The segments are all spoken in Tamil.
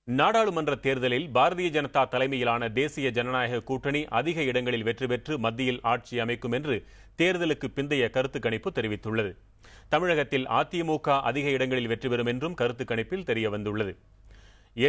நாடாளுமன்ற தேர்தலில் பாரதிய ஜனதா தலைமையிலான தேசிய ஜனநாயக கூட்டணி அதிக இடங்களில் வெற்றி பெற்று மத்தியில் ஆட்சி அமைக்கும் என்று தேர்தலுக்கு பிந்தைய கருத்து கணிப்பு தெரிவித்துள்ளது. தமிழகத்தில் அதிமுக அதிக இடங்களில் வெற்றி பெறும் என்றும் கருத்து கணிப்பில் தெரியவந்துள்ளது.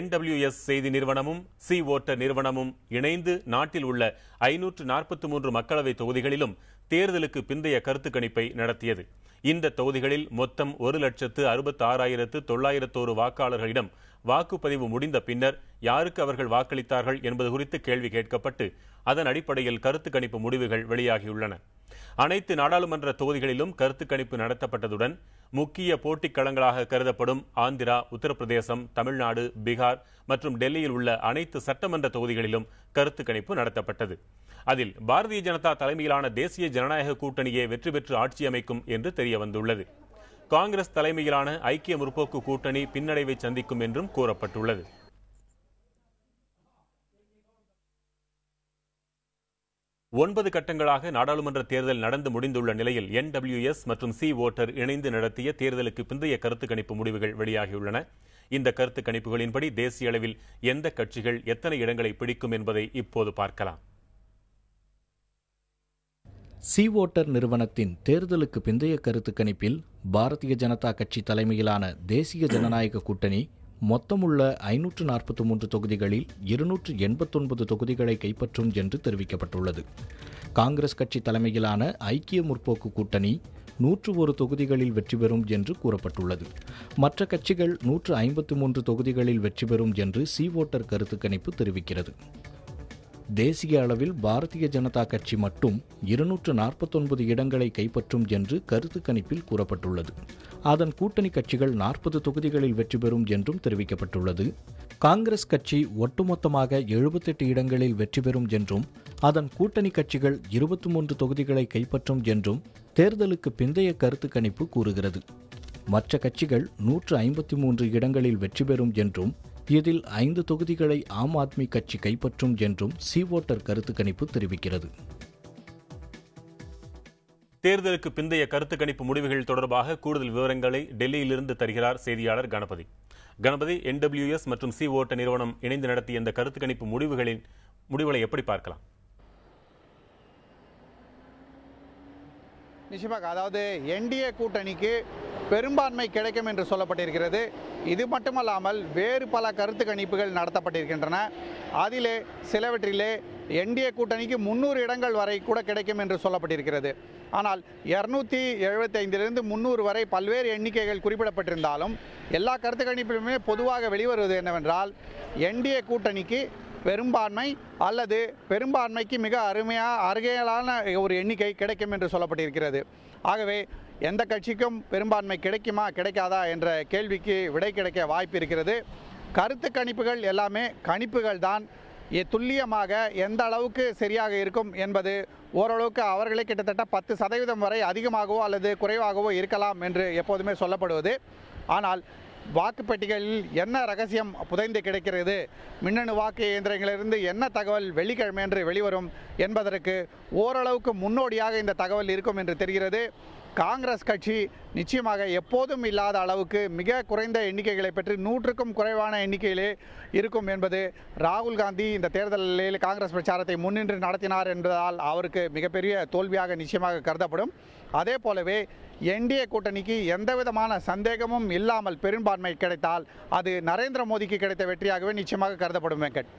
NWS செய்தி நிறுவனமும் சி ஓட்டர் நிறுவனமும் இணைந்து நாட்டில் உள்ள 543 மக்களவை தொகுதிகளிலும் தேர்தலுக்கு பிந்தைய கருத்து கணிப்பை நடத்தியது. இந்த தொகுதிகளில் மொத்தம் 1,66,901 வாக்காளர்களிடம் வாக்குப்பதிவு முடிந்த பின்னர் யாருக்கு அவர்கள் வாக்களித்தார்கள் என்பது குறித்து கேள்வி கேட்கப்பட்டு அதன் அடிப்படையில் கருத்து கணிப்பு முடிவுகள் வெளியாகியுள்ளன. அனைத்து நாடாளுமன்ற தொகுதிகளிலும் கருத்து கணிப்பு நடத்தப்பட்டதுடன் முக்கிய போட்டிக் களங்களாக கருதப்படும் ஆந்திரா, உத்தரப்பிரதேசம், தமிழ்நாடு, பீகார் மற்றும் டெல்லியில் உள்ள அனைத்து சட்டமன்ற தொகுதிகளிலும் கருத்து கணிப்பு நடத்தப்பட்டது. அதில் பாரதிய ஜனதா தலைமையிலான தேசிய ஜனநாயக கூட்டணியே வெற்றி பெற்று ஆட்சி அமைக்கும் என்று தெரியவந்துள்ளது. காங்கிரஸ் தலைமையிலான ஐக்கிய முற்போக்கு கூட்டணி பின்னடைவை சந்திக்கும் என்றும் கூறப்பட்டுள்ளது. ஒன்பது கட்டங்களாக நாடாளுமன்ற தேர்தல் நடந்து முடிந்துள்ள நிலையில் NWS மற்றும் சி ஓட்டர் இணைந்து நடத்திய தேர்தலுக்கு பிந்தைய கருத்து கணிப்பு முடிவுகள் வெளியாகியுள்ளன. இந்த கருத்து கணிப்புகளின்படி தேசிய அளவில் எந்த கட்சிகள் எத்தனை இடங்களை பிடிக்கும் என்பதை இப்போது பார்க்கலாம். சி ஓட்டர் நிறுவனத்தின் தேர்தலுக்கு பிந்தைய கருத்து கணிப்பில் பாரதிய ஜனதா கட்சி தலைமையிலான தேசிய ஜனநாயக கூட்டணி மொத்தமுள்ள 543 தொகுதிகளில் 289 தொகுதிகளை கைப்பற்றும் என்று தெரிவிக்கப்பட்டுள்ளது. காங்கிரஸ் கட்சி தலைமையிலான ஐக்கிய முற்போக்கு கூட்டணி 101 தொகுதிகளில் வெற்றி பெறும் என்று கூறப்பட்டுள்ளது. மற்ற கட்சிகள் 153 தொகுதிகளில் வெற்றி பெறும் என்று சி ஓட்டர் கருத்து கணிப்பு தெரிவிக்கிறது. தேசிய அளவில் பாரதிய ஜனதா கட்சி மட்டும் 249 இடங்களை கைப்பற்றும் என்று கருத்து கணிப்பில் கூறப்பட்டுள்ளது. அதன் கூட்டணி கட்சிகள் 40 தொகுதிகளில் வெற்றி பெறும் என்றும் தெரிவிக்கப்பட்டுள்ளது. காங்கிரஸ் கட்சி ஒட்டுமொத்தமாக 78 இடங்களில் வெற்றி பெறும் என்றும் அதன் கூட்டணி கட்சிகள் 23 தொகுதிகளை கைப்பற்றும் என்றும் தேர்தலுக்கு பிந்தைய கருத்து கணிப்பு கூறுகிறது. மற்ற கட்சிகள் 153 இடங்களில் வெற்றி பெறும் என்றும் இதில் 5 தொகுதிகளை ஆம் ஆத்மி கட்சி கைப்பற்றும் என்றும் சி ஓட்டர் கருத்து கணிப்பு தெரிவிக்கிறது. தேர்தலுக்கு பிந்தைய கருத்து கணிப்பு முடிவுகள் தொடர்பாக கூடுதல் விவரங்களை டெல்லியிலிருந்து தருகிறார் செய்தியாளர் கணபதி. NWS மற்றும் சி ஓட்டர் நிறுவனம் இணைந்து நடத்திய இந்த கருத்து கணிப்பு முடிவுகளை எப்படி பார்க்கலாம்? நிச்சயமாக, அதாவது NDA கூட்டணிக்கு பெரும்பான்மை கிடைக்கும் என்று சொல்லப்பட்டிருக்கிறது. இது மட்டுமல்லாமல் வேறு பல கருத்து கணிப்புகள் நடத்தப்பட்டிருக்கின்றன. அதிலே சிலவற்றிலே NDA கூட்டணிக்கு 300 இடங்கள் வரை கூட கிடைக்கும் என்று சொல்லப்பட்டிருக்கிறது. ஆனால் 275 300 வரை பல்வேறு எண்ணிக்கைகள் குறிப்பிடப்பட்டிருந்தாலும் எல்லா கருத்து கணிப்பிலுமே பொதுவாக வெளிவருவது என்னவென்றால் NDA கூட்டணிக்கு பெரும்பான்மை அல்லது பெரும்பான்மைக்கு மிக அருகையிலான ஒரு எண்ணிக்கை கிடைக்கும் என்று சொல்லப்பட்டிருக்கிறது. ஆகவே எந்த கட்சிக்கும் பெரும்பான்மை கிடைக்குமா கிடைக்காதா என்ற கேள்விக்கு விடை கிடைக்க வாய்ப்பு இருக்கிறது. கருத்து கணிப்புகள் எல்லாமே கணிப்புகள் தான். துல்லியமாக எந்த அளவுக்கு சரியாக இருக்கும் என்பது ஓரளவுக்கு அவர்களே கிட்டத்தட்ட 10% வரை அதிகமாகவோ அல்லது குறைவாகவோ இருக்கலாம் என்று எப்போதுமே சொல்லப்படுவது. ஆனால் வாக்குப்பெட்டிகளில் என்ன ரகசியம் புதைந்து கிடைக்கிறது, மின்னணு வாக்கு இயந்திரங்களிலிருந்து என்ன தகவல் வெள்ளிக்கிழமை என்று வெளிவரும் என்பதற்கு ஓரளவுக்கு முன்னோடியாக இந்த தகவல் இருக்கும் என்று தெரிகிறது. காங்கிரஸ் கட்சி நிச்சயமாக எப்போதும் இல்லாத அளவுக்கு மிக குறைந்த எண்ணிக்கைகளை பெற்று 100க்கும் குறைவான எண்ணிக்கையிலே இருக்கும் என்பது ராகுல் காந்தி இந்த தேர்தலில் காங்கிரஸ் பிரச்சாரத்தை முன்னின்று நடத்தினார் என்பதால் அவருக்கு மிகப்பெரிய தோல்வியாக நிச்சயமாக கருதப்படும். அதே போலவே NDA கூட்டணிக்கு எந்தவிதமான சந்தேகமும் இல்லாமல் பெரும்பான்மை கிடைத்தால் அது நரேந்திர மோடிக்கு கிடைத்த வெற்றியாகவே நிச்சயமாக கருதப்படும். வெங்கட்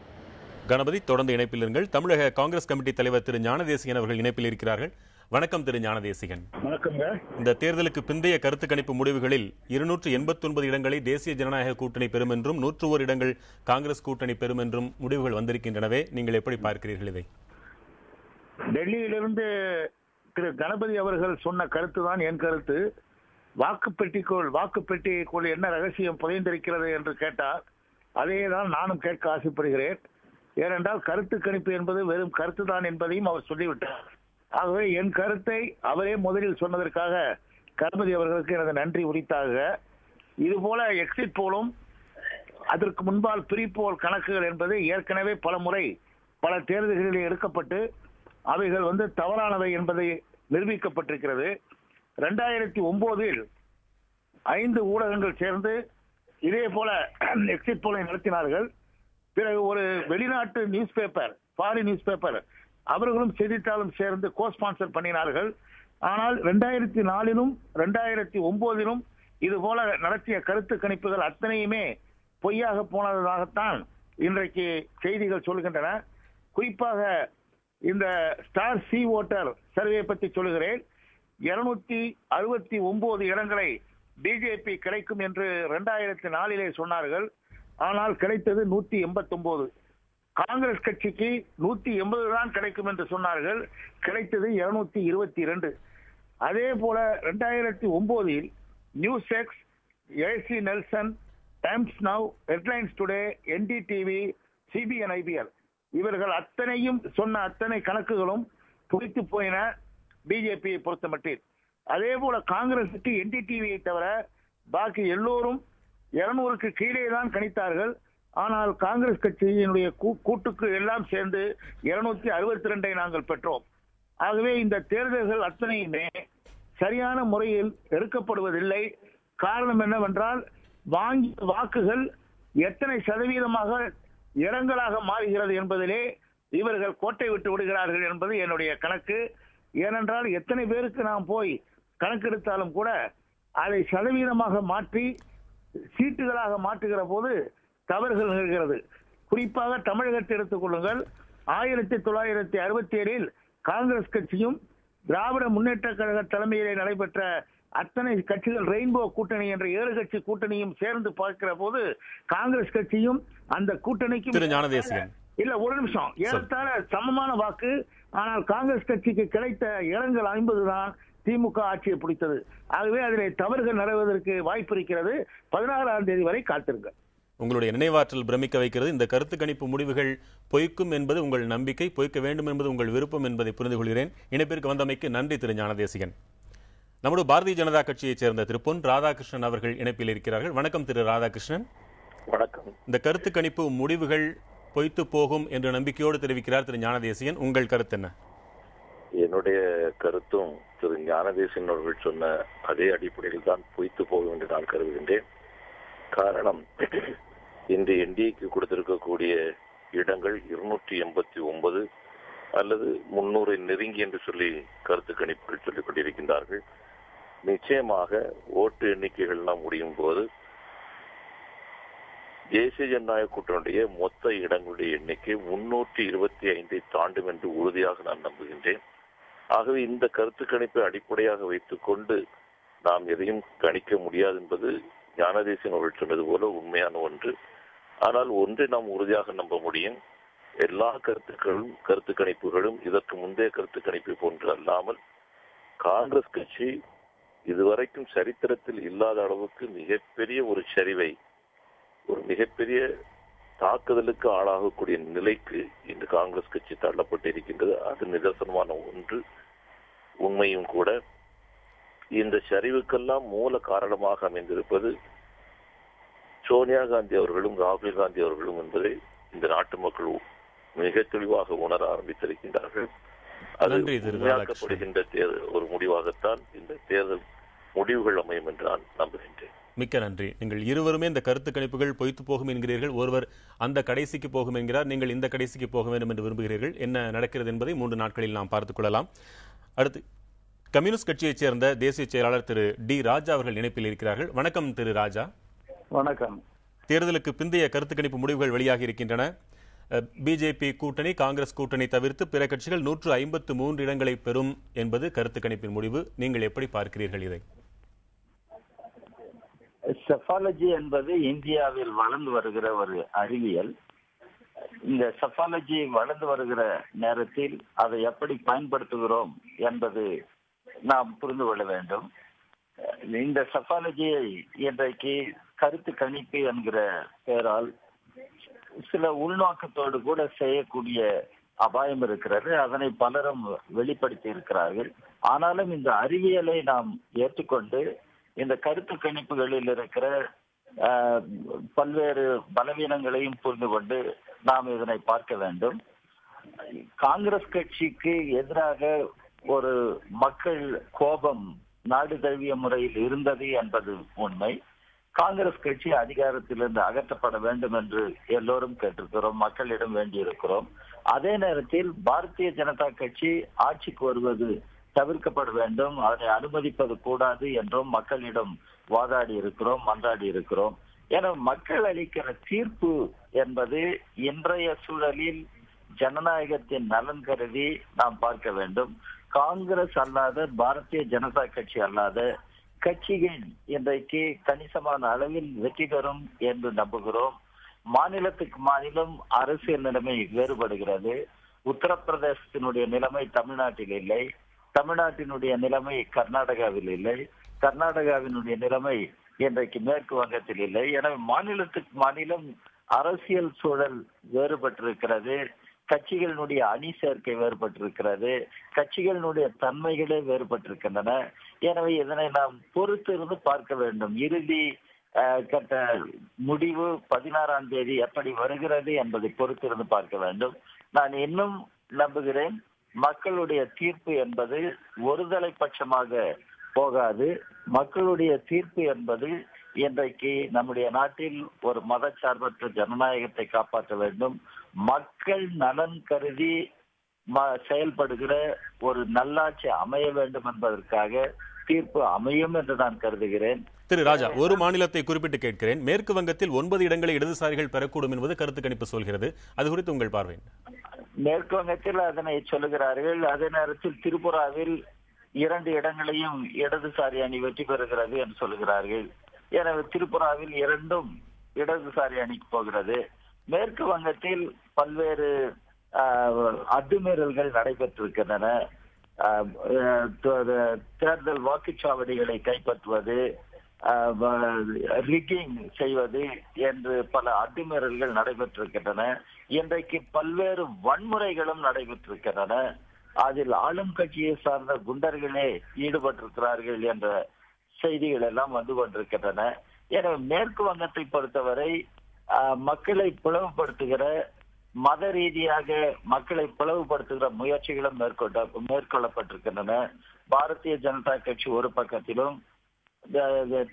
கணபதி, தொடர்ந்து இணைப்பில் இருங்கள். தமிழக காங்கிரஸ் கமிட்டி தலைவர் திரு ஞானதேசிகன் அவர்கள் இணைப்பில் இருக்கிறார்கள். வணக்கம் திரு ஞானதேசிகன். வணக்கங்க. இந்த தேர்தலுக்கு பிந்தைய கருத்து கணிப்பு முடிவுகளில் 289 இடங்களை தேசிய ஜனநாயக கூட்டணி பெறும் என்றும் 101 இடங்கள் காங்கிரஸ் கூட்டணி பெறும் என்றும் முடிவுகள் வந்திருக்கின்றனவே, நீங்கள் எப்படி பார்க்கிறீர்கள் இதை? டெல்லியிலிருந்து திரு கணபதி அவர்கள் சொன்ன கருத்து தான் என் கருத்து. வாக்குப்பெட்டிக்குள் என்ன ரகசியம் புதைந்திருக்கிறது என்று கேட்டால் அதே தான் நானும் கேட்க ஆசைப்படுகிறேன். ஏனென்றால் கருத்து கணிப்பு என்பது வெறும் கருத்து தான் என்பதையும் அவர் சொல்லிவிட்டார். ஆகவே என் கருத்தை அவரே முதலில் சொன்னதற்காக கணபதி அவர்களுக்கு எனது நன்றி உரித்தாக. இதுபோல எக்ஸிட் போலும் அதற்கு முன்பால் பிரிப்போல் கணக்குகள் என்பது ஏற்கனவே பல முறை பல தேர்தல்களில் எடுக்கப்பட்டு அவைகள் தவறானவை என்பதை நிரூபிக்கப்பட்டிருக்கிறது. 2009 5 ஊடகங்கள் சேர்ந்து இதே போல எக்ஸிட் போலை நடத்தினார்கள். பிறகு ஒரு வெளிநாட்டு news paper, foreign news paper, அவர்களும் செய்தித்தாளும் சேர்ந்து கோ ஸ்பான்சர் பண்ணினார்கள். ஆனால் 2004 2009 இது போல நடத்திய கருத்து கணிப்புகள் அத்தனையுமே பொய்யாக போனதாகத்தான் இன்றைக்கு செய்திகள் சொல்கின்றன. குறிப்பாக இந்த ஸ்டார் சி ஓட்டர் சர்வே பற்றி சொல்லுகிறேன். 269 இடங்களை பிஜேபி கிடைக்கும் என்று 2004 சொன்னார்கள். ஆனால் கிடைத்தது 189. காங்கிரஸ் கட்சிக்கு 180 தான் கிடைக்கும் என்று சொன்னார்கள், கிடைத்தது 222. அதே போல 2009 news X, AC Nelson, times now, headlines today, NDTV, CBN, IPL இவர்கள் அத்தனையும் சொன்ன அத்தனை கணக்குகளும் புரித்து போயின பிஜேபியை பொறுத்தமட்டில். அதே போல காங்கிரசுக்கு என்டிடிவியை தவிர பாக்கி எல்லோரும் 200க்கு கீழே தான் கணித்தார்கள். ஆனால் காங்கிரஸ் கட்சியினுடைய கூட்டுக்கு எல்லாம் சேர்ந்து 262 நாங்கள் பெற்றோம். ஆகவே இந்த தேர்தல்கள் அத்தனையுமே சரியான முறையில் எடுக்கப்படுவதில்லை. காரணம் என்னவென்றால், வாங்கிய வாக்குகள் எத்தனை சதவீதமாக இடங்களாக மாறுகிறது என்பதிலே இவர்கள் கோட்டை விட்டு விடுகிறார்கள் என்பது என்னுடைய கணக்கு. ஏனென்றால் எத்தனை பேருக்கு நாம் போய் கணக்கெடுத்தாலும் கூட அதை சதவீதமாக மாற்றி சீட்டுகளாக மாற்றுகிற போது தவறுகள் நிகழ்கிறது. குறிப்பாக தமிழகத்தை எடுத்துக் கொள்ளுங்கள். 1967 காங்கிரஸ் கட்சியும் திராவிட முன்னேற்ற கழக தலைமையிலே நடைபெற்ற அத்தனை கட்சிகள் ரெயின்போ கூட்டணி என்ற 7 கட்சி கூட்டணியும் சேர்ந்து பார்க்கிற போது காங்கிரஸ் கட்சியும் அந்த கூட்டணிக்கும் இல்ல ஒரு நிமிஷம் ஏறத்தாழ சமமான வாக்கு. ஆனால் காங்கிரஸ் கட்சிக்கு கிடைத்த இடங்கள் 50 தான் திமுக ஆட்சியை பிடித்தது. ஆகவே அதிலே தவறுகள் நடவதற்கு வாய்ப்பு இருக்கிறது. 16ஆம் தேதி வரை காத்திருங்க. உங்களுடைய நினைவாற்றல் பிரமிக்க வைக்கிறது. இந்த கருத்து கணிப்பு முடிவுகள் பொய்க்கும் என்பது உங்கள் நம்பிக்கை, பொய்க்க வேண்டும் என்பது உங்கள் விருப்பம் என்பதை புரிந்து கொள்கிறேன். இணைப்பிற்கு வந்தமைக்கு நன்றி திரு ஞானதேசிகன். நம்முடைய பாரதிய ஜனதா கட்சியைச் சேர்ந்த திரு பொன் ராதாகிருஷ்ணன் அவர்கள் இணைப்பில் இருக்கிறார்கள். வணக்கம் திரு ராதாகிருஷ்ணன். வணக்கம். இந்த கருத்து கணிப்பு முடிவுகள் பொய்த்து போகும் என்று நம்பிக்கையோடு தெரிவிக்கிறார் திரு ஞானதேசிகன். உங்கள் கருத்து என்ன? என்னுடைய கருத்தும் திரு ஞானதேசிகன் அவர்கள் சொன்ன அதே அடிப்படையில் தான் பொய்த்து போகும் என்று நான் கருதுகின்றேன். காரணம், இன்று என்டிஏக்கு கொடுத்திருக்கக்கூடிய இடங்கள் 289 அல்லது 300 நெருங்கி என்று சொல்லி கருத்து கணிப்புகள் சொல்லிக் கொண்டிருக்கின்றார்கள். நிச்சயமாக ஓட்டு எண்ணிக்கைகள் எல்லாம் முடியும் போது தேசிய ஜனநாயக கூட்டணியுடைய மொத்த இடங்களுடைய எண்ணிக்கை 325 தாண்டும் என்று உறுதியாக நான் நம்புகின்றேன். ஆகவே இந்த கருத்து கணிப்பை அடிப்படையாக வைத்துக் கொண்டு நாம் எதையும் கணிக்க முடியாது என்பது ஞானதேசிகன் அவர்கள் சொன்னது போல உண்மையான ஒன்று. ஆனால் ஒன்றை நாம் உறுதியாக நம்ப முடியும், எல்லா கருத்து கணிப்புகளும் இதற்கு முந்தைய கருத்து கணிப்பை போன்று அல்லாமல் காங்கிரஸ் கட்சி இதுவரைக்கும் சரித்திரத்தில் இல்லாத அளவுக்கு மிகப்பெரிய ஒரு சரிவை, ஒரு மிகப்பெரிய தாக்குதலுக்கு ஆளாகக்கூடிய நிலைக்கு இன்று காங்கிரஸ் கட்சி தள்ளப்பட்டு இருக்கின்றது. அது நிதர்சனமான ஒன்று, உண்மையும் கூட. இந்த சரிவுக்கெல்லாம் மூல காரணமாக அமைந்திருப்பது சோனியா காந்தி அவர்களும் ராகுல் காந்தி அவர்களும் என்பதை இந்த நாட்டு மக்கள் மிக தெளிவாக உணர ஆரம்பித்திருக்கின்றார்கள். அது உண்மையாக்கப்படுகின்ற ஒரு முடிவாகத்தான் இந்த தேர்தல் முடிவுகள் அமையும் என்று நான் நம்புகின்றேன். மிக்க நன்றி. நீங்கள் இருவருமே இந்த கருத்து கணிப்புகள் பொய்த்து போகும் என்கிறீர்கள். ஒருவர் அந்த கடைசிக்கு போகும் என்கிறார், நீங்கள் இந்த கடைசிக்கு போக வேண்டும் என்று விரும்புகிறீர்கள். என்ன நடக்கிறது என்பதை 3 நாட்களில் நாம் பார்த்துக் கொள்ளலாம். அடுத்து கம்யூனிஸ்ட் கட்சியைச் சேர்ந்த தேசிய செயலாளர் திரு டி ராஜா அவர்கள் இணைப்பில் இருக்கிறார்கள். வணக்கம் திரு ராஜா. வணக்கம். தேர்தலுக்கு பிந்தைய கருத்து கணிப்பு முடிவுகள் வெளியாகி இருக்கின்றன. பிஜேபி கூட்டணி காங்கிரஸ் கூட்டணி தவிர்த்து பிற கட்சிகள் 153 இடங்களை பெறும் என்பது கருத்து கணிப்பின் முடிவு. நீங்கள் எப்படி பார்க்கிறீர்கள் இதை? செஃபாலஜி என்பது இந்தியாவில் வளர்ந்து வருகிற ஒரு அறிவியல். இந்த செஃபாலஜி வளர்ந்து வருகிற நேரத்தில் அதை எப்படி பயன்படுத்துகிறோம் என்பது நாம் புரிந்து கொள்ள வேண்டும். இந்த செஃபாலஜியை இன்றைக்கு கருத்து கணிப்பு என்கிற பெயரால் சில உள்நோக்கத்தோடு கூட செய்யக்கூடிய அபாயம் இருக்கிறது. அதனை பலரும் வெளிப்படுத்தி இருக்கிறார்கள். ஆனாலும் இந்த அறிவியலை நாம் ஏற்றுக்கொண்டு இந்த கருத்து கணிப்புகளில் இருக்கிற பல்வேறு பலவீனங்களையும் புரிந்து கொண்டு நாம் இதனை பார்க்க வேண்டும். காங்கிரஸ் கட்சிக்கு எதிராக ஒரு மக்கள் கோபம் நாடு தழுவிய முறையில் இருந்தது என்பது உண்மை. காங்கிரஸ் கட்சி அதிகாரத்திலிருந்து அகற்றப்பட வேண்டும் என்று எல்லோரும் கேட்டிருக்கிறோம், மக்களிடம் வேண்டியிருக்கிறோம். அதே நேரத்தில் பாரதிய ஜனதா கட்சி ஆட்சிக்கு வருவது தவிர்க்கப்பட வேண்டும், அதனை அனுமதிப்பது கூடாது என்றும் மக்களிடம் வாதாடி இருக்கிறோம், மன்றாடி இருக்கிறோம். என மக்கள் அளிக்கிற தீர்ப்பு என்பது இன்றைய சூழலில் ஜனநாயகத்தின் நலன் கருதி நாம் பார்க்க வேண்டும். காங்கிரஸ் அல்லாத, பாரதிய ஜனதா கட்சி அல்லாத கட்சிகள் இன்றைக்கு கணிசமான அளவில் வெற்றி பெறும் என்று நம்புகிறோம். மாநிலத்துக்கு மாநிலம் அரசியல் நிலைமை வேறுபடுகிறது. உத்தரப்பிரதேசத்தினுடைய நிலைமை தமிழ்நாட்டில் இல்லை, தமிழ்நாட்டினுடைய நிலைமை கர்நாடகாவில் இல்லை, கர்நாடகாவினுடைய நிலைமை இன்றைக்கு மேற்கு வங்கத்தில் இல்லை. எனவே மாநிலத்துக்கு மாநிலம் அரசியல் சூழல் வேறுபட்டிருக்கிறது, கட்சிகளினுடைய அணி சேர்க்கை வேறுபட்டிருக்கிறது, கட்சிகளினுடைய தன்மைகளே வேறுபட்டிருக்கின்றன. எனவே இதனை நாம் பொறுத்து இருந்து பார்க்க வேண்டும். இறுதி கட்ட முடிவு 16ஆம் தேதி எப்படி வருகிறது என்பதை பொறுத்திருந்து பார்க்க வேண்டும். நான் இன்னும் நம்புகிறேன், மக்களுடைய தீர்ப்பு என்பது ஒருதலை பட்சமாக போகாது. மக்களுடைய தீர்ப்பு என்பது இன்றைக்கு நம்முடைய நாட்டில் ஒரு மதச்சார்பற்ற ஜனநாயகத்தை காப்பாற்ற வேண்டும், மக்கள் நலன் கருதி செயல்படுகிற ஒரு நல்லாட்சி அமைய வேண்டும் என்பதற்காக தீர்ப்பு அமையும் என்று நான் கருதுகிறேன். திரு ராஜா, ஒரு மாநிலத்தை குறிப்பிட்டு கேட்கிறேன். மேற்கு வங்கத்தில் 9 இடங்களை இடதுசாரிகள் பெறக்கூடும் என்பது கருத்து கணிப்பு சொல்கிறது. அது குறித்து உங்கள் பார்வை? மேற்கு வங்கத்தில் அதனை சொல்லுகிறார்கள். அதே நேரத்தில் திரிபுராவில் 2 இடங்களையும் இடதுசாரி அணி வெற்றி பெறுகிறது என்று சொல்லுகிறார்கள். எனவே திரிபுராவில் 2ம் இடதுசாரி அணிக்கு போகிறது. மேற்கு வங்கத்தில் பல்வேறு அத்துமீறல்கள் நடைபெற்றிருக்கின்றன. தேர்தல் வாக்குச்சாவடிகளை கைப்பற்றுவது, ரிக்கிங் செய்வது என்று பல அத்துமீறல்கள் நடைபெற்றிருக்கின்றன. இன்றைக்கு பல்வேறு வன்முறைகளும் நடைபெற்றிருக்கின்றன. அதில் ஆளும் கட்சியை சார்ந்த குண்டர்களே ஈடுபட்டிருக்கிறார்கள் என்ற செய்திகள் எல்லாம் வந்து கொண்டிருக்கின்றன. எனவே மேற்கு வங்கத்தை பொறுத்தவரை மக்களை பிளவுபடுத்துகிற, மத ரீதியாக மக்களை பிளவுபடுத்துகிற முயற்சிகளும் மேற்கொள்ளப்பட்டிருக்கின்றன. பாரதிய ஜனதா கட்சி ஒரு பக்கத்திலும்,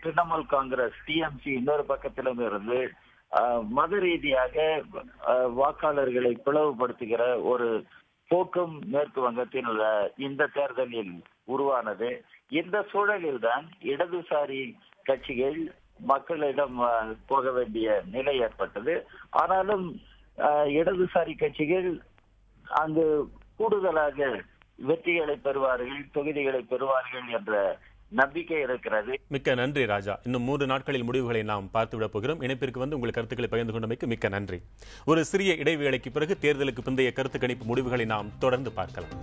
திரிணாமுல் காங்கிரஸ் டிஎம்சி இன்னொரு பக்கத்திலும் இருந்து மத ரீதியாக வாக்காளர்களை பிளவுபடுத்துகிற ஒரு போக்கும் மேற்கு வங்கத்தில் இந்த தேர்தலில் உருவானது. இந்த சூழலில் தான் இடதுசாரி கட்சிகள் மக்களிடம் போக வேண்டிய நிலை ஏற்பட்டது. ஆனாலும் இடதுசாரி கட்சிகள் அங்கு கூடுதலாக வெற்றிகளை பெறுவார்கள், தொகுதிகளை பெறுவார்கள் என்ற நம்பிக்கை இருக்கிறது. மிக்க நன்றி ராஜா. இன்னும் 3 நாட்களில் முடிவுகளை நாம் பார்த்துவிடப் போகிறோம். இணைப்பிற்கு வந்து உங்கள் கருத்துக்களை பகிர்ந்து கொண்டமைக்கு மிக்க நன்றி. ஒரு சிறிய இடைவேளைக்கு பிறகு தேர்தலுக்கு பிந்தைய கருத்து கணிப்பு முடிவுகளை நாம் தொடர்ந்து பார்க்கலாம்.